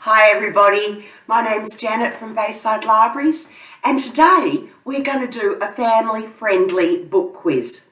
Hi everybody, my name's Janet from Bayside Libraries, and today we're going to do a family-friendly book quiz.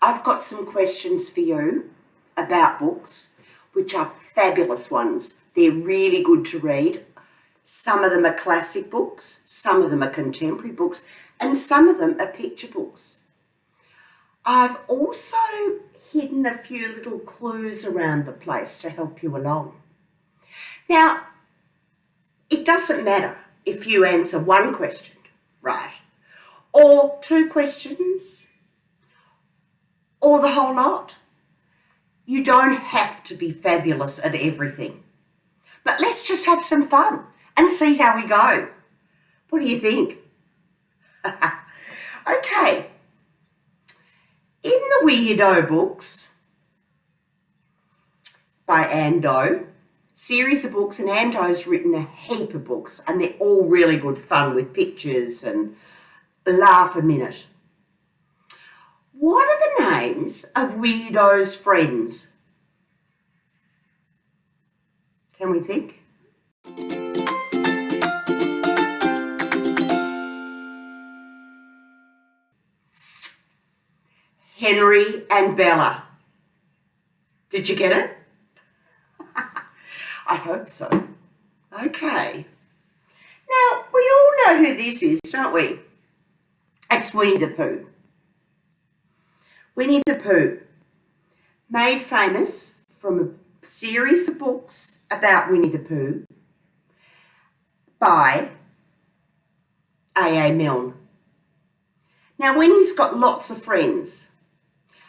I've got some questions for you about books, which are fabulous ones. They're really good to read. Some of them are classic books, some of them are contemporary books, and some of them are picture books. I've also hidden a few little clues around the place to help you along. Now, it doesn't matter if you answer one question right, or two questions, or the whole lot. You don't have to be fabulous at everything. But let's just have some fun and see how we go. What do you think? Okay. In the Weirdo books by Anne Doe, series of books, and Anne Doe's written a heap of books, and they're all really good fun with pictures and laugh a minute. What are the names of Weirdo's friends? Can we think? Henry and Bella. Did you get it? I hope so. Okay. Now, we all know who this is, don't we? It's Winnie the Pooh. Winnie the Pooh, made famous from a series of books about Winnie the Pooh by A.A. Milne. Now, Winnie's got lots of friends.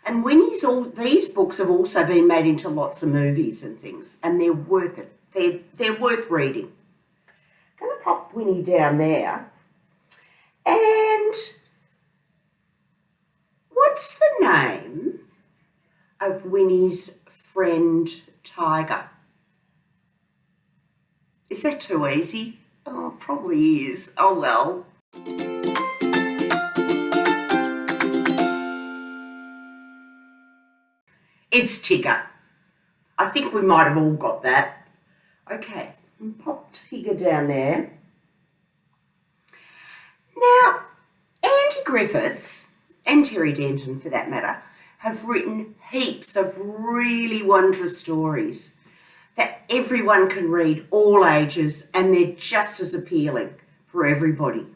And these books have also been made into lots of movies and things, and they're worth it. They're worth reading. I'm going to pop Winnie down there. And what's the name of Winnie's friend Tiger? Is that too easy? Oh, probably is. Oh well. It's Tigger. I think we might have all got that. Okay, pop Tigger down there. Now, Andy Griffiths, and Terry Denton for that matter, have written heaps of really wondrous stories that everyone can read, all ages, and they're just as appealing for everybody.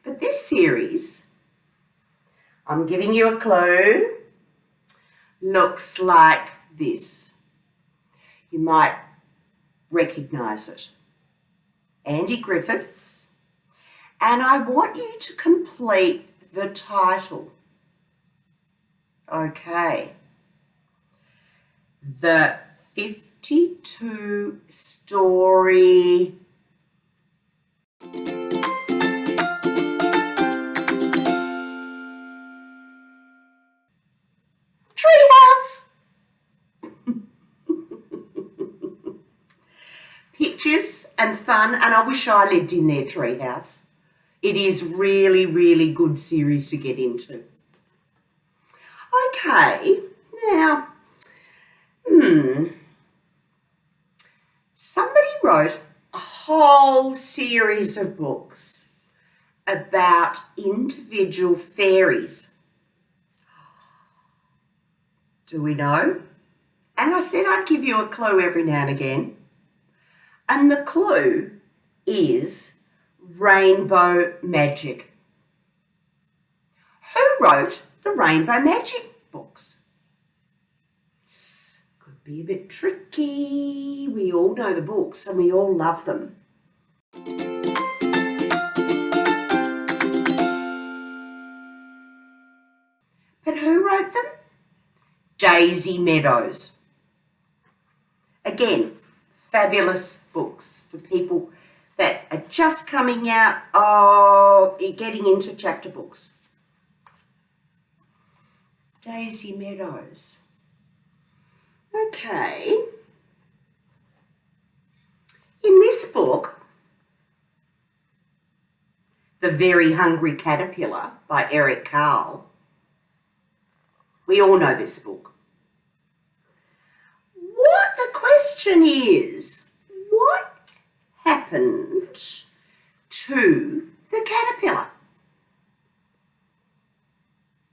But this series, I'm giving you a clue, looks like this. You might recognise it. Andy Griffiths. And I want you to complete the title. Okay. The 52 story treehouse. Pictures and fun, and I wish I lived in their treehouse. It is really, really good series to get into. Okay, now, somebody wrote a whole series of books about individual fairies. Do we know? And I said I'd give you a clue every now and again. And the clue is rainbow magic. Who wrote the rainbow magic books? Could be a bit tricky. We all know the books and we all love them. But who wrote them? Daisy Meadows. Again, fabulous books for people that are just coming out or getting into chapter books. Daisy Meadows. Okay. In this book, The Very Hungry Caterpillar by Eric Carle, we all know this book. What the question is, what happened to the caterpillar?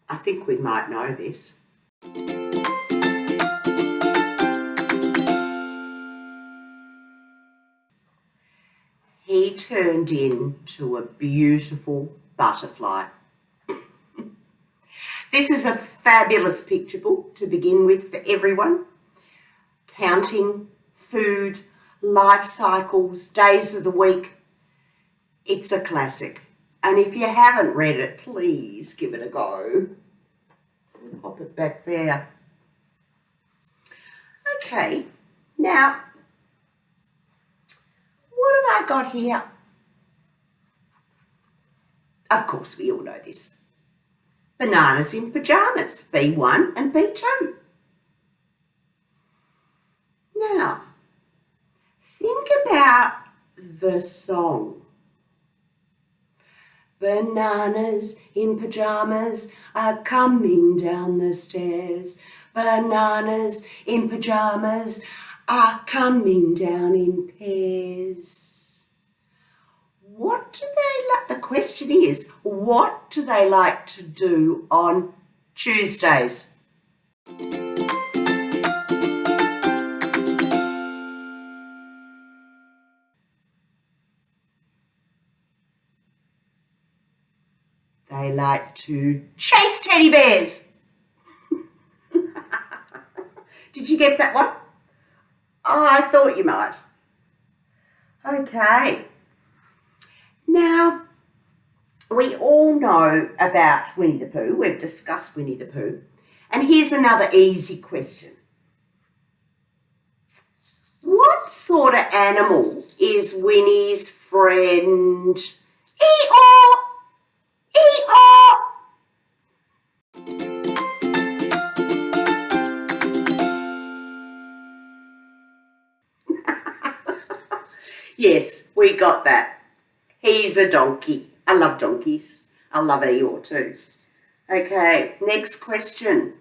I think we might know this. He turned into a beautiful butterfly. This is a fabulous picture book to begin with for everyone. Counting food, life cycles, days of the week. It's a classic. And if you haven't read it, please give it a go. I'll pop it back there. Okay, now, what have I got here? Of course, we all know this. Bananas in Pyjamas, B1 and B2. Now, think about the song. Bananas in pyjamas are coming down the stairs. Bananas in pyjamas are coming down in pairs. What do they like? The question is, what do they like to do on Tuesdays? They like to chase teddy bears. Did you get that one? Oh, I thought you might. Okay. Now, we all know about Winnie the Pooh. We've discussed Winnie the Pooh. And here's another easy question. What sort of animal is Winnie's friend? Ee-aw! Ee-aw! Yes, we got that. He's a donkey. I love donkeys. I love Eeyore too. Okay, next question.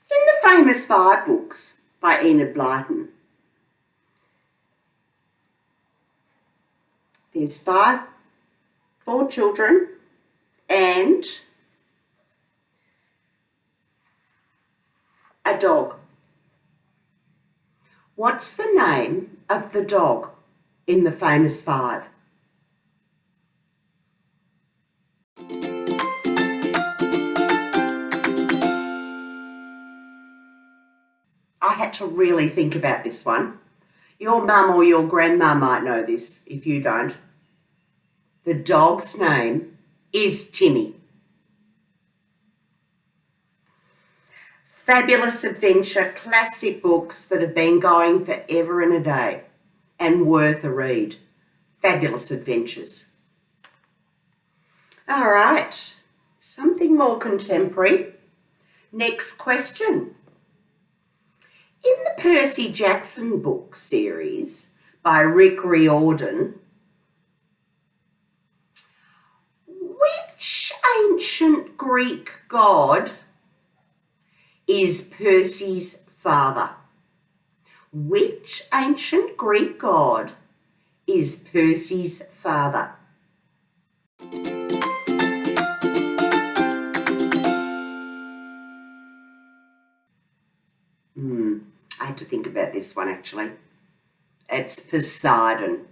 In the famous 5 books by Enid Blyton, there's 4 children and a dog. What's the name of the dog in the famous 5? I had to really think about this one. Your mum or your grandma might know this if you don't. The dog's name is Timmy. Fabulous adventure, classic books that have been going forever and a day and worth a read. Fabulous adventures. All right, something more contemporary. Next question. In the Percy Jackson book series by Rick Riordan, which ancient Greek god is Percy's father? Which ancient Greek god is Percy's father? I had to think about this one actually. It's Poseidon.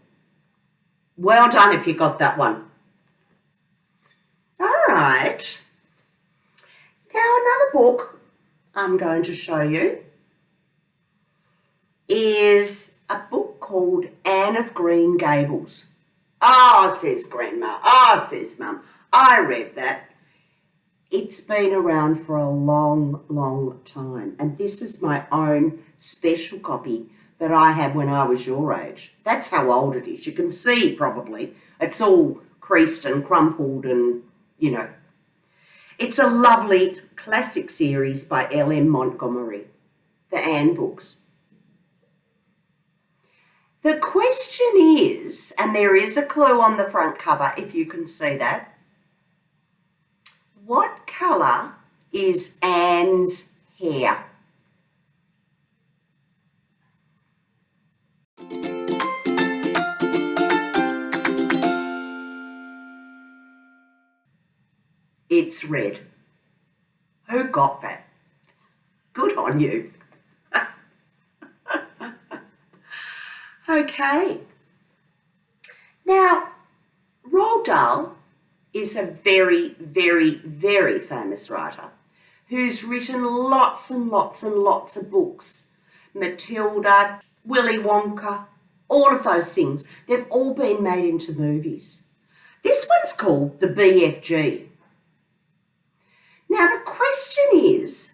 Well done if you got that one. All right. Now another book I'm going to show you is a book called Anne of Green Gables. Oh, says Grandma. Oh, says Mum. I read that. It's been around for a long, long time. And this is my own special copy that I had when I was your age. That's how old it is. You can see probably. It's all creased and crumpled and, you know. It's a lovely classic series by L.M. Montgomery, the Anne books. The question is, and there is a clue on the front cover if you can see that, what colour is Anne's hair? It's red. Who got that? Good on you. Okay. Now, Roald Dahl is a very, very, very famous writer who's written lots and lots and lots of books. Matilda, Willy Wonka, all of those things. They've all been made into movies. This one's called the BFG. Now the question is,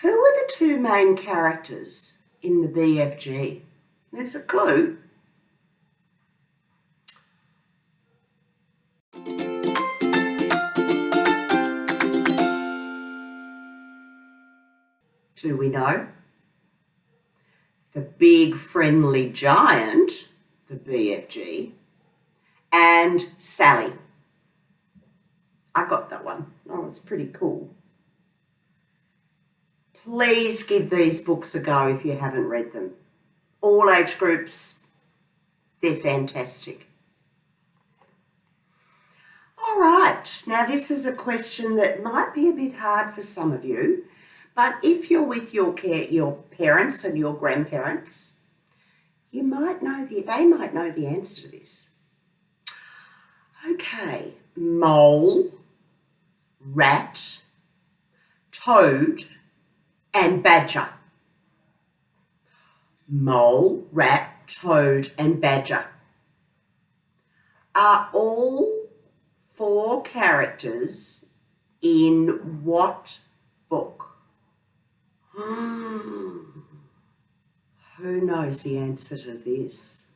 who are the two main characters in the BFG? There's a clue. Do we know? The big friendly giant, the BFG, and Sally. I got that one. Oh, it's pretty cool. Please give these books a go if you haven't read them. All age groups, they're fantastic. All right, now this is a question that might be a bit hard for some of you, but if you're with your parents and your grandparents, they might know the answer to this. Okay, mole, rat, toad, and badger. Mole, rat, toad, and badger are all 4 characters in what book? Who knows the answer to this?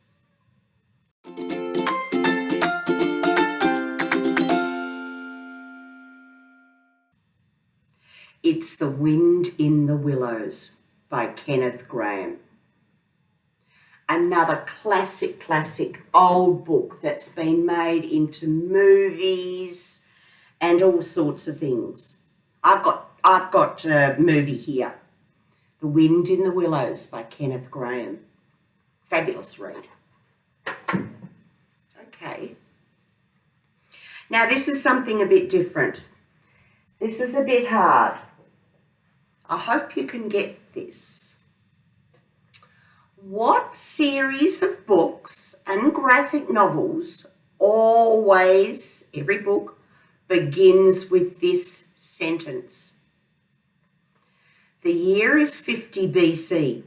It's The Wind in the Willows by Kenneth Grahame. Another classic old book that's been made into movies and all sorts of things. I've got a movie here, The Wind in the Willows by Kenneth Grahame. Fabulous read. Okay. Now this is something a bit different. This is a bit hard. I hope you can get this. What series of books and graphic novels every book begins with this sentence? The year is 50 BC.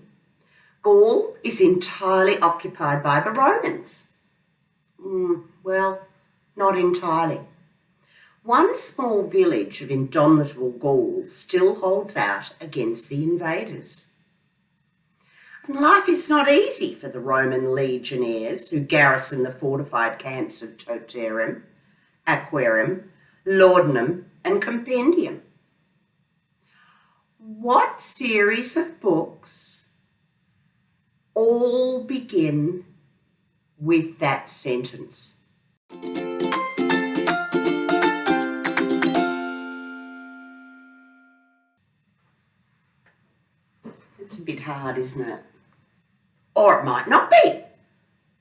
Gaul is entirely occupied by the Romans. Well, not entirely. One small village of indomitable Gauls still holds out against the invaders. And life is not easy for the Roman legionnaires who garrison the fortified camps of Toterum, Aquarium, Laudanum, and Compendium. What series of books all begin with that sentence? It's a bit hard, isn't it? Or it might not be.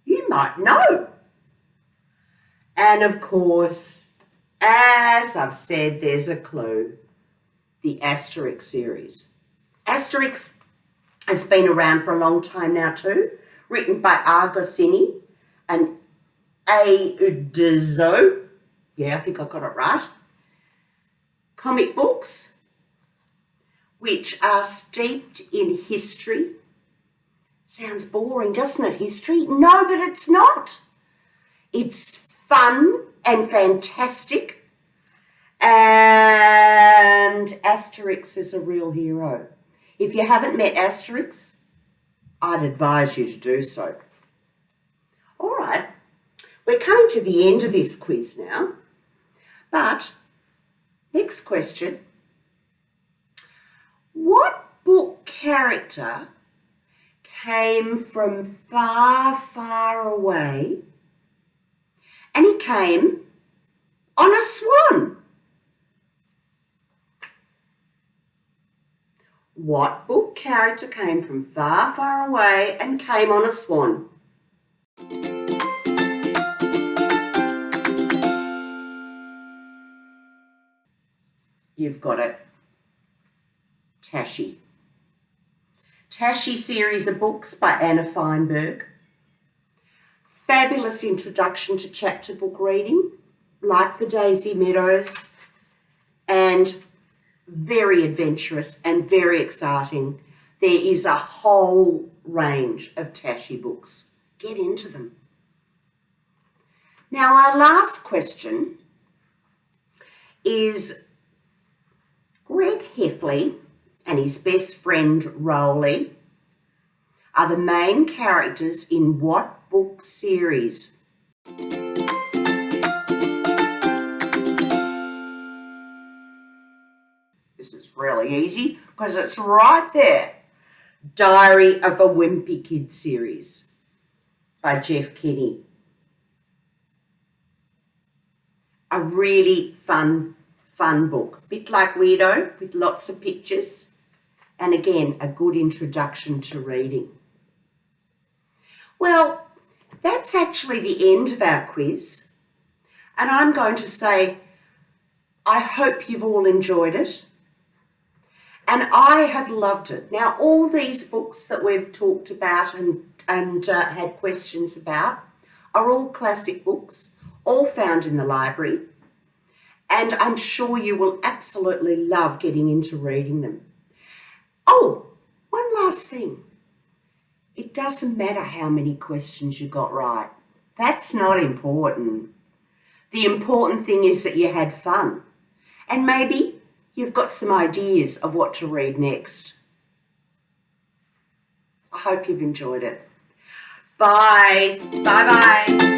You might know. And of course, as I've said, there's a clue. The Asterix series. Asterix has been around for a long time now too, written by Argosini and A. Uderzo. Yeah, I think I got it right. Comic books, which are steeped in history. Sounds boring, doesn't it, history? No, but it's not. It's fun and fantastic. And Asterix is a real hero. If you haven't met Asterix, I'd advise you to do so. All right, we're coming to the end of this quiz now. But next question. What book character came from far, far away and he came on a swan? What book character came from far, far away and came on a swan? you've got it. Tashi. Tashi series of books by Anna Feinberg. Fabulous introduction to chapter book reading, like the Daisy Meadows, and very adventurous and very exciting. There is a whole range of Tashi books. Get into them. Now, our last question is Greg Heffley and his best friend Rowley are the main characters in what book series? This is really easy because it's right there. Diary of a Wimpy Kid series by Jeff Kinney. A really fun book. A bit like Weirdo, with lots of pictures. And again, a good introduction to reading. Well, that's actually the end of our quiz. And I'm going to say, I hope you've all enjoyed it. And I have loved it. Now, all these books that we've talked about and had questions about are all classic books, all found in the library. And I'm sure you will absolutely love getting into reading them. Oh, one last thing. It doesn't matter how many questions you got right. That's not important. The important thing is that you had fun. And maybe you've got some ideas of what to read next. I hope you've enjoyed it. Bye. Bye-bye.